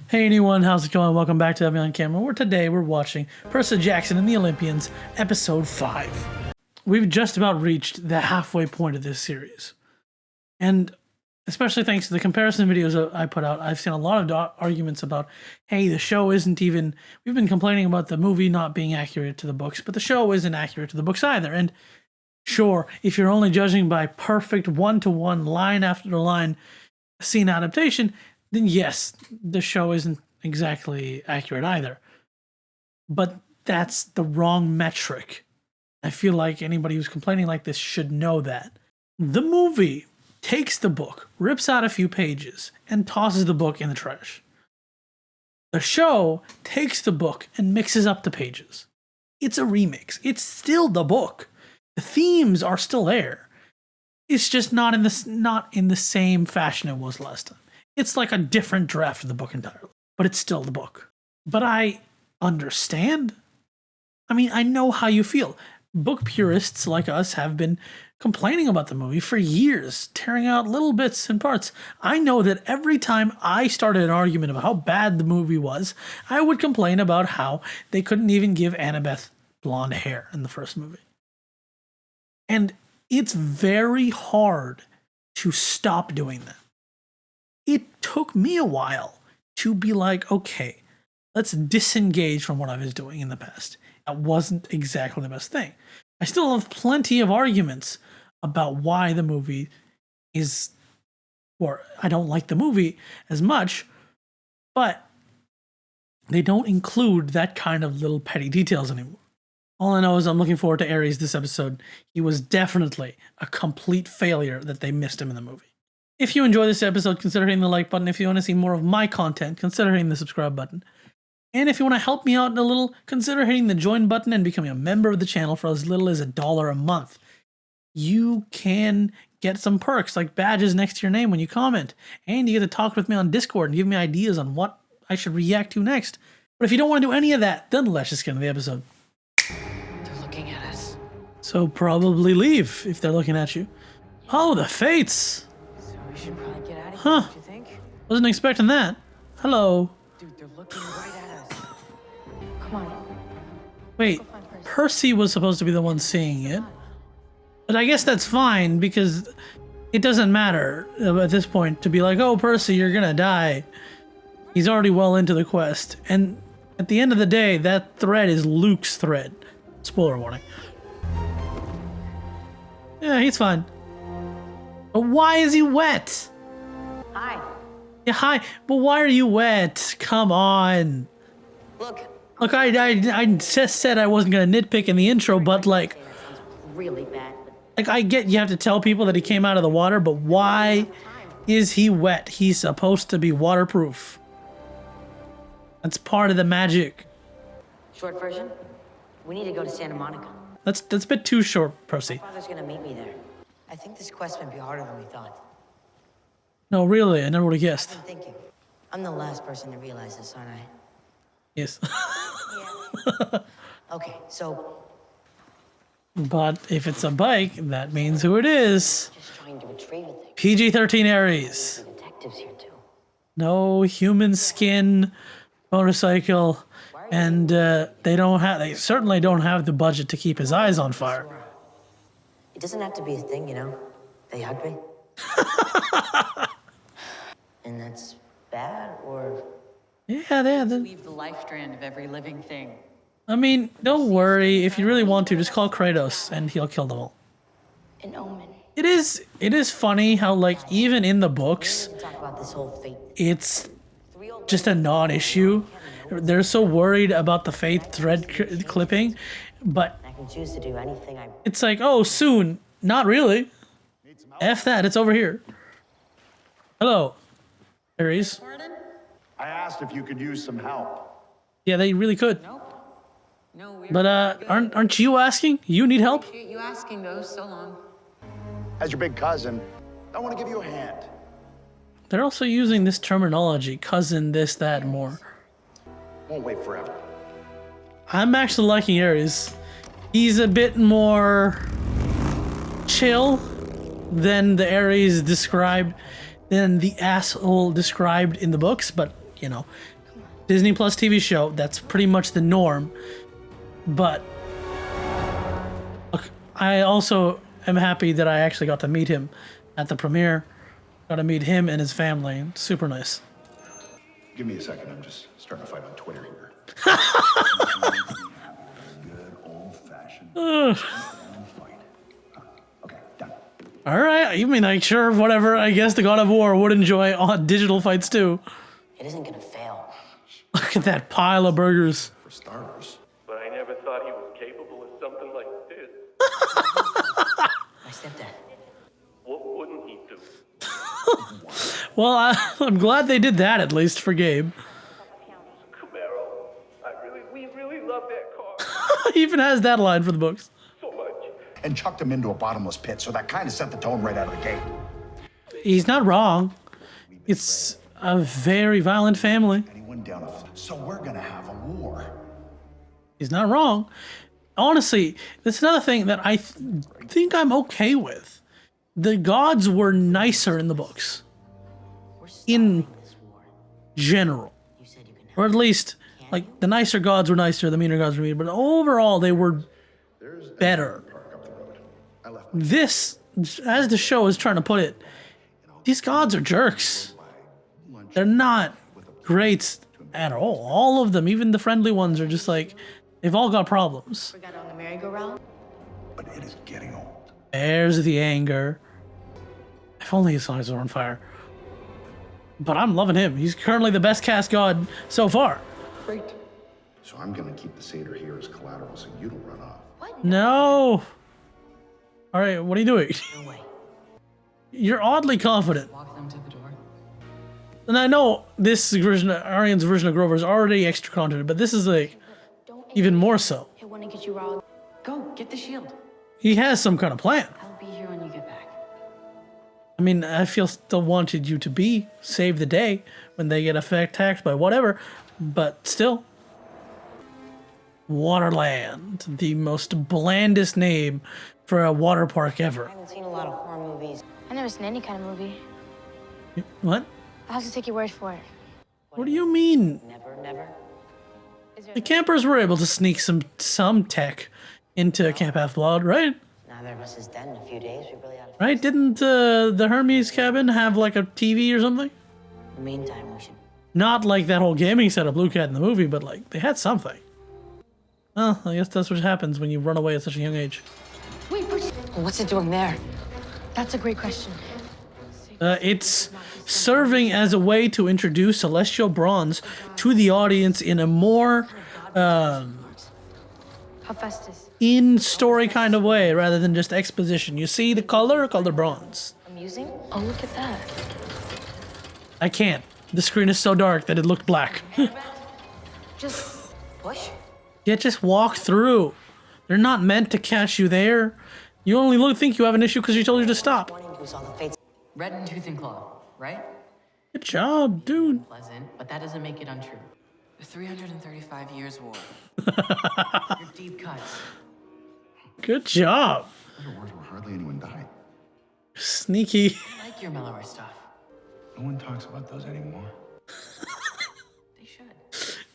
Hey anyone, how's it going? Welcome back to Abhi on Camera, where today we're watching Percy Jackson and the Olympians, episode 5. We've just about reached the halfway point of this series. And especially thanks to the comparison videos I put out, I've seen a lot of arguments about, hey, the show isn't even, we've been complaining about the movie not being accurate to the books, but the show isn't accurate to the books either. And sure, if you're only judging by perfect one-to-one, line after line scene adaptation, then yes, the show isn't exactly accurate either. But that's the wrong metric. I feel like anybody who's complaining like this should know that. The movie takes the book, rips out a few pages, and tosses the book in the trash. The show takes the book and mixes up the pages. It's a remix. It's still the book. The themes are still there. It's just not in the same fashion it was last time. It's like a different draft of the book entirely, but it's still the book. But I understand. I mean, I know how you feel. Book purists like us have been complaining about the movie for years, tearing out little bits and parts. I know that every time I started an argument about how bad the movie was, I would complain about how they couldn't even give Annabeth blonde hair in the first movie. And it's very hard to stop doing that. It took me a while to be like, okay, let's disengage from what I was doing in the past. That wasn't exactly the best thing. I still have plenty of arguments about why the movie is, or I don't like the movie as much, but they don't include that kind of little petty details anymore. All I know is I'm looking forward to Ares this episode. He was definitely a complete failure that they missed him in the movie. If you enjoy this episode, consider hitting the like button. If you want to see more of my content, consider hitting the subscribe button. And if you want to help me out a little, consider hitting the join button and becoming a member of the channel for as little as $1 a month. You can get some perks like badges next to your name when you comment. And you get to talk with me on Discord and give me ideas on what I should react to next. But if you don't want to do any of that, then let's just get into the episode. They're looking at us. So probably leave if they're looking at you. Oh, the fates! We should probably get out of here, Huh. don't you think? Wasn't expecting that. Hello. Dude, they're looking right at us. Come on. Wait, Percy was supposed to be the one seeing it. But I guess that's fine because it doesn't matter at this point to be like, oh, Percy, you're gonna die. He's already well into the quest. And at the end of the day, that thread is Luke's thread. Spoiler warning. Yeah, he's fine. But why is he wet? Hi. Yeah, hi. But why are you wet? Come on. Look. Look, I just said I wasn't gonna nitpick in the intro, but like, That sounds really bad. I get you have to tell people that he came out of the water, but why is he wet? He's supposed to be waterproof. That's part of the magic. Short version? We need to go to Santa Monica. That's a bit too short, Percy. Father's gonna meet me there. I think this quest might be harder than we thought. No, really, I never would have guessed. I'm thinking. I'm the last person to realize this, aren't I? Yes. Okay, so But if it's a bike, that means who it is. just trying to retrieve a thing. PG-13 Aries. The detectives here too. No human skin motorcycle, and they certainly don't have the budget to keep his eyes on fire. It doesn't have to be a thing, you know? They hugged me. And that's bad, or? Yeah, Leave the life strand of every living thing. I mean, don't worry. If you really want to, just call Kratos and he'll kill them all. An omen. It is funny how, like, even in the books, Talk about this whole fate. it's just a non-issue. They're so worried about the fate thread clipping, but I can choose to do anything I... it's like, oh, soon. Not really. F that, it's over here. Hello, Ares. I asked if you could use some help. Yeah, they really could. Nope. No, we're But aren't you asking? You need help? Appreciate you asking though, so long. As your big cousin, I want to give you a hand. They're also using this terminology, cousin, this, that, more. Won't wait forever. I'm actually liking Ares. He's a bit more chill than the Ares described, than the asshole described in the books, but, you know, Disney Plus TV show. That's pretty much the norm. But look, I also am happy that I actually got to meet him at the premiere. Got to meet him and his family. Super nice. Give me a second. I'm just starting to fight on Twitter here. Good old-fashioned fight. Okay, done. All right. You mean like sure, whatever. I guess the God of War would enjoy digital fights too. It isn't gonna fail. Look at that pile of burgers. For starters. But I never thought he was capable of something like this. My stepdad. What wouldn't he do? Well, I'm glad they did that at least for Gabe. Camaro, we really love that car He even has that line for the books. so much. And chucked him into a bottomless pit, so that kind of set the tone right out of the gate. He's not wrong. It's a very violent family. And he went down so we're gonna have a war. He's not wrong. Honestly, that's another thing that I think I'm okay with. The gods were nicer in the books. In general. You said you can help. Or at least, like, the nicer gods were nicer, the meaner gods were meaner. But overall, they were better. Park up the road. I left This, as the show is trying to put it, these gods are jerks. They're not great at all. All of them, even the friendly ones, are just like, they've all got problems. Forgot on the merry-go-round? but it is getting old. There's the anger. If only his eyes were on fire. But I'm loving him. He's currently the best cast god so far. Great. So I'm gonna keep the satyr here as collateral so you don't run off. What? No. All right, what are you doing? No way. You're oddly confident. Walk them to the door. And I know this version, Arian's version of Grover is already extra confident, but this is like Don't even more so. I want to get you riled. Go, get the shield. He has some kind of plan. I'll be here when you get back. I mean, I feel still wanted you to be save the day when they get attacked by whatever, but still. Waterland, the most blandest name for a water park ever. I haven't seen a lot of horror movies. I've never seen any kind of movie. What? I'll have to take your word for it. What do you mean? Never. Is there The campers were able to sneak some tech into Camp Half-Blood, right? Neither of us is dead in a few days. We really ought to. Right? Didn't the Hermes cabin have like a TV or something? In the meantime, we should. Not like that whole gaming setup Blue Cat in the movie, but like they had something. Well, I guess that's what happens when you run away at such a young age. Wait, Percy. What's it doing there? That's a great question. It's serving as a way to introduce celestial bronze to the audience in a more Hephaestus. in-story kind of way rather than just exposition. You see the color bronze. Amusing? Oh, look at that. I can't. The screen is so dark that it looked black. Just Push? Yeah, just walk through. They're not meant to catch you there. You only think you have an issue because you told you to stop. Warning you saw the fates. Red and tooth and claw, right? Good job, dude. Pleasant, but that doesn't make it untrue. The 335 years war. Your deep cuts. Good job. There were hardly anyone died. Sneaky. I like your mellower stuff. No one talks about those anymore. They should.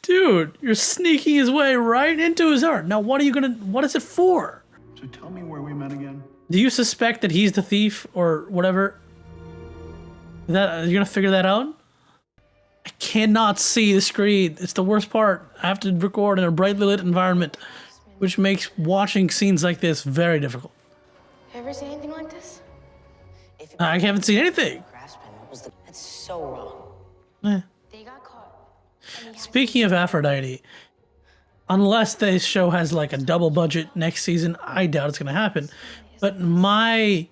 Dude, you're sneaking his way right into his heart. Now, what is it for? So tell me where we met again. Do you suspect that he's the thief or whatever? That you're gonna figure that out? I cannot see the screen. It's the worst part. I have to record in a brightly lit environment, which makes watching scenes like this very difficult. you ever seen anything like this? If it I haven't seen anything. grasped him, what was the. That's so wrong. Eh. They got caught. And he had Speaking of Aphrodite, unless this show has like a double budget next season, I doubt it's gonna happen. But my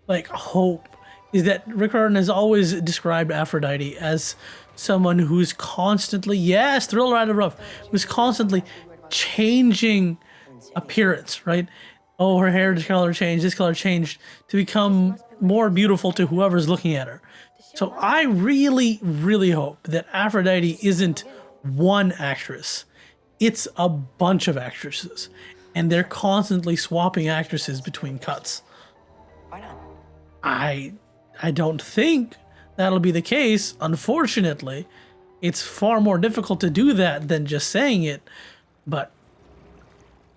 hope is that Rick Riordan has always described Aphrodite as someone who's constantly, yes, Thrill Ride of Rough, who's constantly changing appearance, right? Oh, her hair color changed, this color changed to become more beautiful to whoever's looking at her. So I really, really hope that Aphrodite isn't one actress. It's a bunch of actresses. And they're constantly swapping actresses between cuts. Why not? I don't think that'll be the case, unfortunately. It's far more difficult to do that than just saying it, but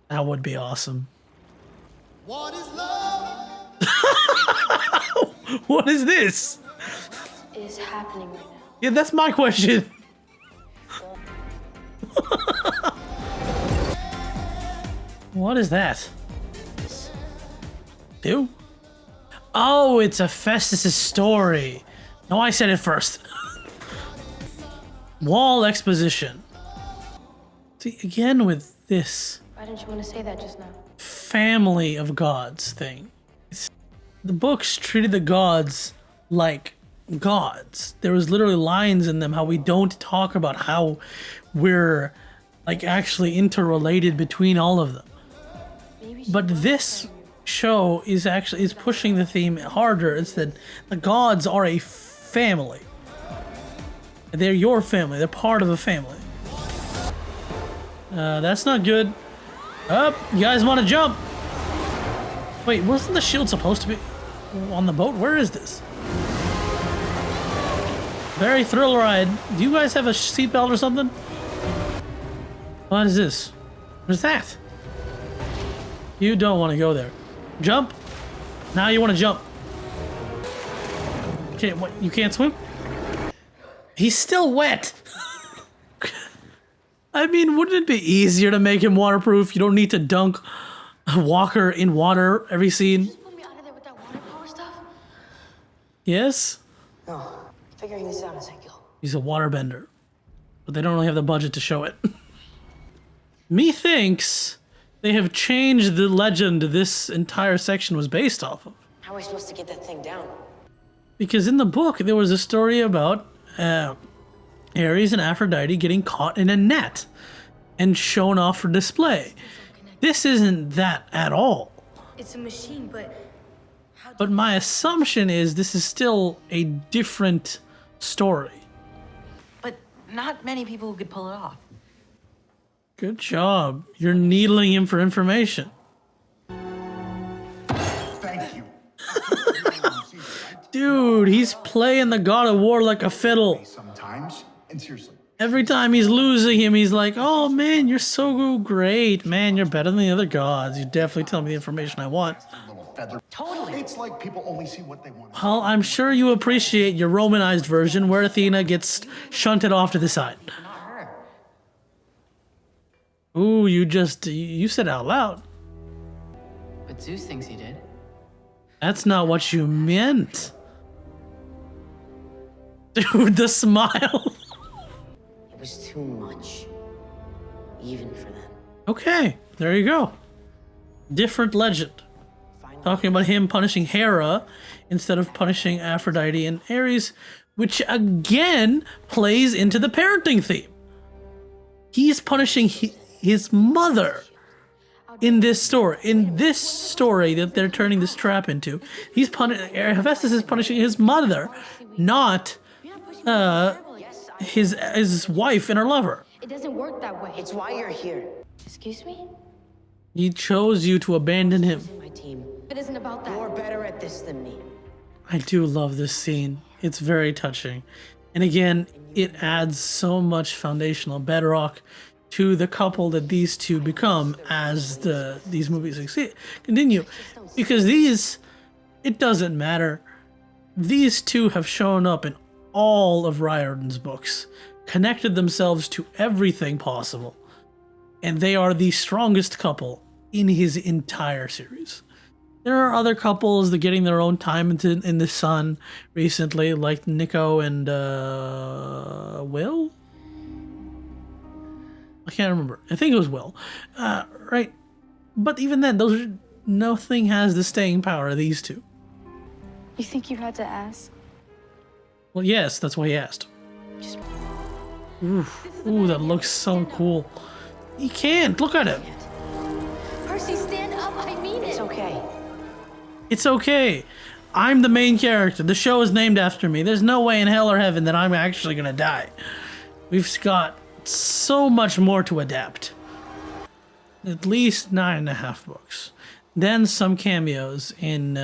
that would be awesome. What is love? What is this? Is happening right now. Yeah, that's my question. What is that? Do? Oh, it's Hephaestus' story. No, I said it first. Wall exposition. See, again with this Why didn't you want to say that just now? family of gods thing. The books treated the gods like gods. There was literally lines in them how we don't talk about how we're like actually interrelated between all of them. But this show is pushing the theme harder. It's that the gods are a family. They're your family. They're part of a family. That's not good. Up, you guys want to jump? Wait, wasn't the shield supposed to be on the boat? Where is this? Very thrill ride. Do you guys have a seatbelt or something? What is this? What is that? You don't want to go there. Jump. Now you want to jump. Okay, what? You can't swim? He's still wet. I mean, wouldn't it be easier to make him waterproof? You don't need to dunk a walker in water every scene. Just put me out of there with that water power stuff? Yes? No, figuring this out as I go. He's a waterbender. But they don't really have the budget to show it. Methinks they have changed the legend this entire section was based off of. How are we supposed to get that thing down? Because in the book, there was a story about Ares and Aphrodite getting caught in a net and shown off for display. This isn't that at all. It's a machine, but how But my assumption is this is still a different story. But not many people could pull it off. Good job. You're needling him for information. Thank you. Dude, he's playing the God of War like a fiddle. Sometimes, and seriously, Every time he's losing him, he's like, oh man, you're so great. Man, you're better than the other gods. You definitely tell me the information I want. little feather. Totally. It's like people only see what they want. Well, I'm sure you appreciate your Romanized version where Athena gets shunted off to the side. Not her. Ooh, you said out loud. But Zeus thinks he did. That's not what you meant. Dude, the smile. It was too much. Even for them. Okay, there you go. Different legend. Talking about him punishing Hera instead of punishing Aphrodite and Ares, which again plays into the parenting theme. He's punishing his mother in this story. In this story that they're turning this trap into, Hephaestus is punishing his mother, not his wife and her lover. It doesn't work that way. It's why you're here. Excuse me? He chose you to abandon him. My team. It isn't about that. You're better at this than me. I do love this scene. It's very touching. And again, it adds so much foundational bedrock to the couple that these two become as these movies continue. Because it doesn't matter. These two have shown up in all of Riordan's books, connected themselves to everything possible, and they are the strongest couple in his entire series. There are other couples that getting their own time in the sun recently, like Nico and Will? I can't remember. I think it was Will. Right. But even then, nothing has the staying power of these two. You think you had to ask? Well, yes, that's why he asked. Ooh, that looks so cool. He can't. Look at him. Percy, stand up. I mean it. It's okay. It's okay. I'm the main character. The show is named after me. There's no way in hell or heaven that I'm actually gonna die. We've got so much more to adapt. At least 9.5 books. Then some cameos in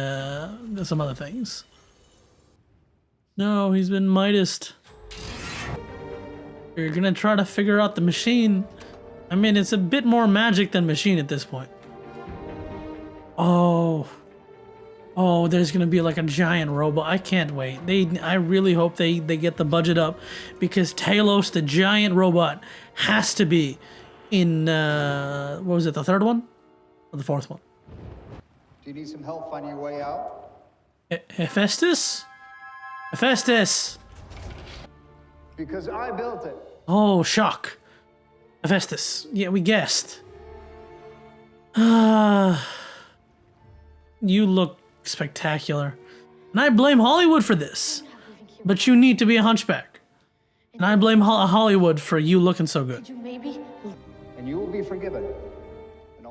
some other things. No, he's been Midased. You're gonna try to figure out the machine. I mean, it's a bit more magic than machine at this point. Oh, there's gonna be like a giant robot. I can't wait. I really hope they get the budget up, because Talos, the giant robot, has to be in what was it, the third one or the fourth one? Do you need some help finding your way out? Hephaestus? Hephaestus! Because I built it. Oh, shock. Hephaestus. Yeah, we guessed. You look spectacular. And I blame Hollywood for this. But you need to be a hunchback. And I blame Hollywood for you looking so good. Could you maybe? And you will be forgiven.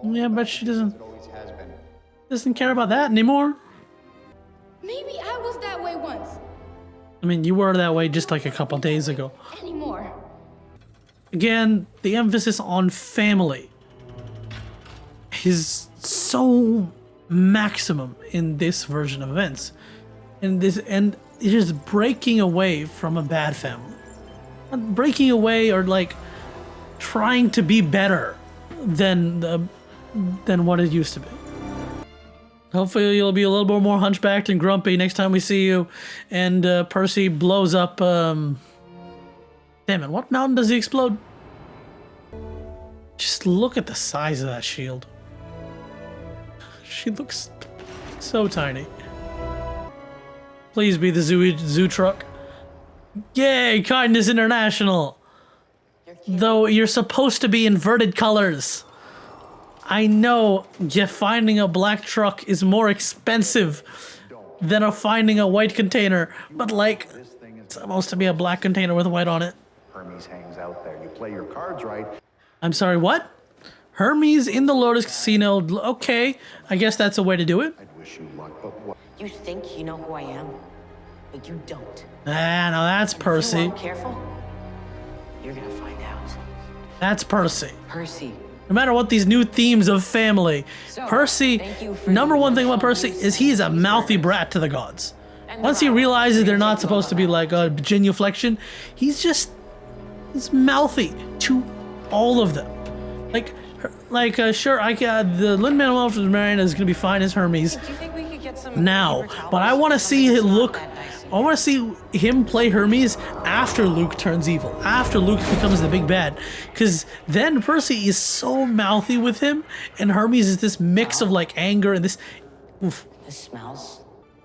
Yeah, but she doesn't It always has been. care about that anymore. Maybe I was that way once. I mean, you were that way just like a couple days ago. Anymore. Again, the emphasis on family is so maximum in this version of events. And it is breaking away from a bad family. Not breaking away or like trying to be better than what it used to be. Hopefully you'll be a little bit more hunchbacked and grumpy next time we see you, and Percy blows up, damn it, what mountain does he explode? Just look at the size of that shield. She looks so tiny. Please be the zoo truck. Yay, Kindness International! Though you're supposed to be inverted colors. I know finding a black truck is more expensive than finding a white container, but like, it's supposed to be a black container with white on it. Hermes hangs out there. You play your cards right. I'm sorry, what? Hermes in the Lotus Casino. Okay, I guess that's a way to do it. I'd wish you luck, but what? You think you know who I am, but you don't. Ah, now that's If you Percy. aren't careful, you're gonna find out. That's Percy. Percy. No matter what these new themes of family, So, Percy, thank you for number your one thing about help. Percy is he is a mouthy brat to the gods. And Once he the realizes they're not Take supposed to be like a genuflection, he's mouthy to all of them. Sure, the Lin-Manuel Miranda is gonna be fine as Hermes Do you think we could get some now, paper but I towels? want to see Something him that's not look. that nice. I want to see him play Hermes after Luke turns evil, after Luke becomes the big bad, because then Percy is so mouthy with him, and Hermes is this mix of like anger and this. Oof. This smells.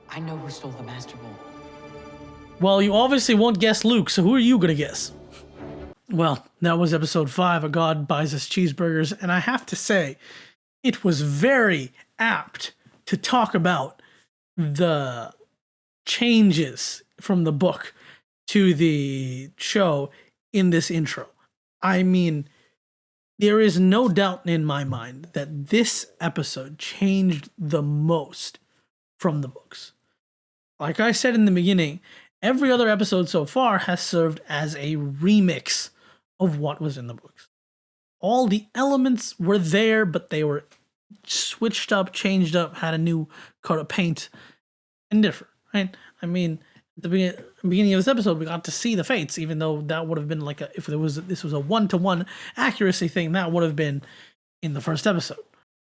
I know who stole the Master Bowl. Well, you obviously won't guess Luke, so who are you gonna guess? Well, that was episode 5. A God Buys Us Cheeseburgers, and I have to say, it was very apt to talk about the changes from the book to the show in this intro. I mean, there is no doubt in my mind that this episode changed the most from the books. Like I said in the beginning, every other episode so far has served as a remix of what was in the books. All the elements were there, but they were switched up, changed up, had a new coat of paint, and different, right? I mean, at the beginning of this episode, we got to see the fates, even though that would have been like this was a one-to-one accuracy thing, that would have been in the first episode.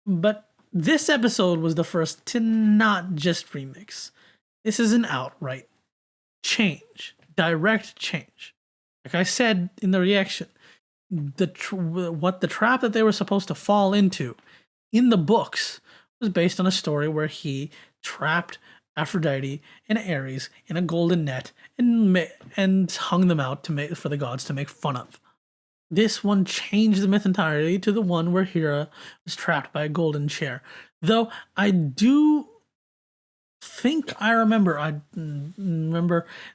But this episode was the first to not just remix. This is an outright change, direct change. Like I said in the reaction, what the trap that they were supposed to fall into in the books was based on a story where he trapped Aphrodite and Ares in a golden net and hung them out for the gods to make fun of. This one changed the myth entirely to the one where Hera was trapped by a golden chair. Though I do think I remember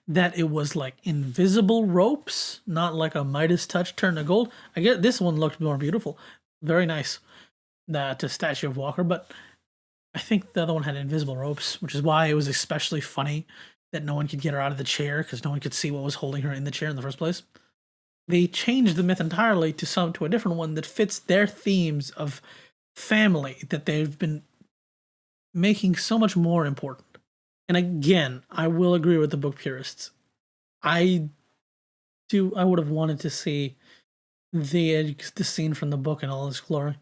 that it was like invisible ropes, not like a Midas touch turned to gold. I get this one looked more beautiful, very nice. That statue of Walker, but I think the other one had invisible ropes, which is why it was especially funny that no one could get her out of the chair because no one could see what was holding her in the chair in the first place. They changed the myth entirely to a different one that fits their themes of family that they've been making so much more important. And again, I will agree with the book purists. I would have wanted to see the scene from the book in all its glory.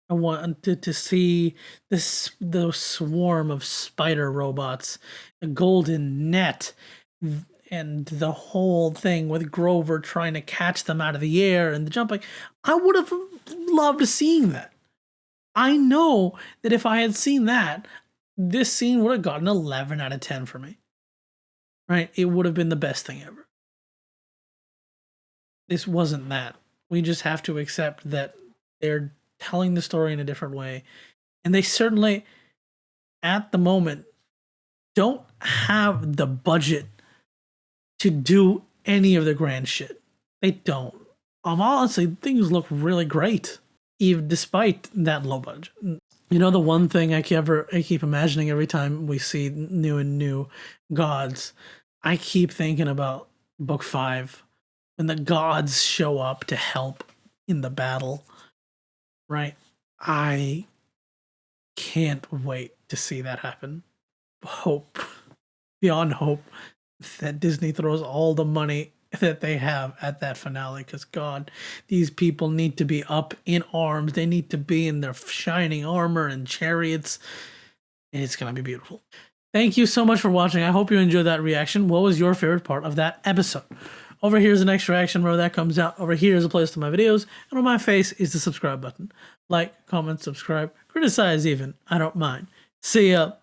I wanted to see the swarm of spider robots, the golden net, and the whole thing with Grover trying to catch them out of the air and the jumping. I would have loved seeing that. I know that if I had seen that, this scene would have gotten 11 out of 10 for me. Right? It would have been the best thing ever. This wasn't that. We just have to accept that they're telling the story in a different way. And they certainly, at the moment, don't have the budget to do any of the grand shit. They don't. Honestly, things look really great, even despite that low budget. You know, the one thing I keep imagining every time we see new gods, I keep thinking about Book 5 when the gods show up to help in the battle. Right? I can't wait to see that happen. Hope, beyond hope, that Disney throws all the money that they have at that finale, because God, these people need to be up in arms. They need to be in their shining armor and chariots. It's going to be beautiful. Thank you so much for watching. I hope you enjoyed that reaction. What was your favorite part of that episode? Over here is the next reaction where that comes out. Over here is a place to my videos. And on my face is the subscribe button. Like, comment, subscribe, criticize even. I don't mind. See ya.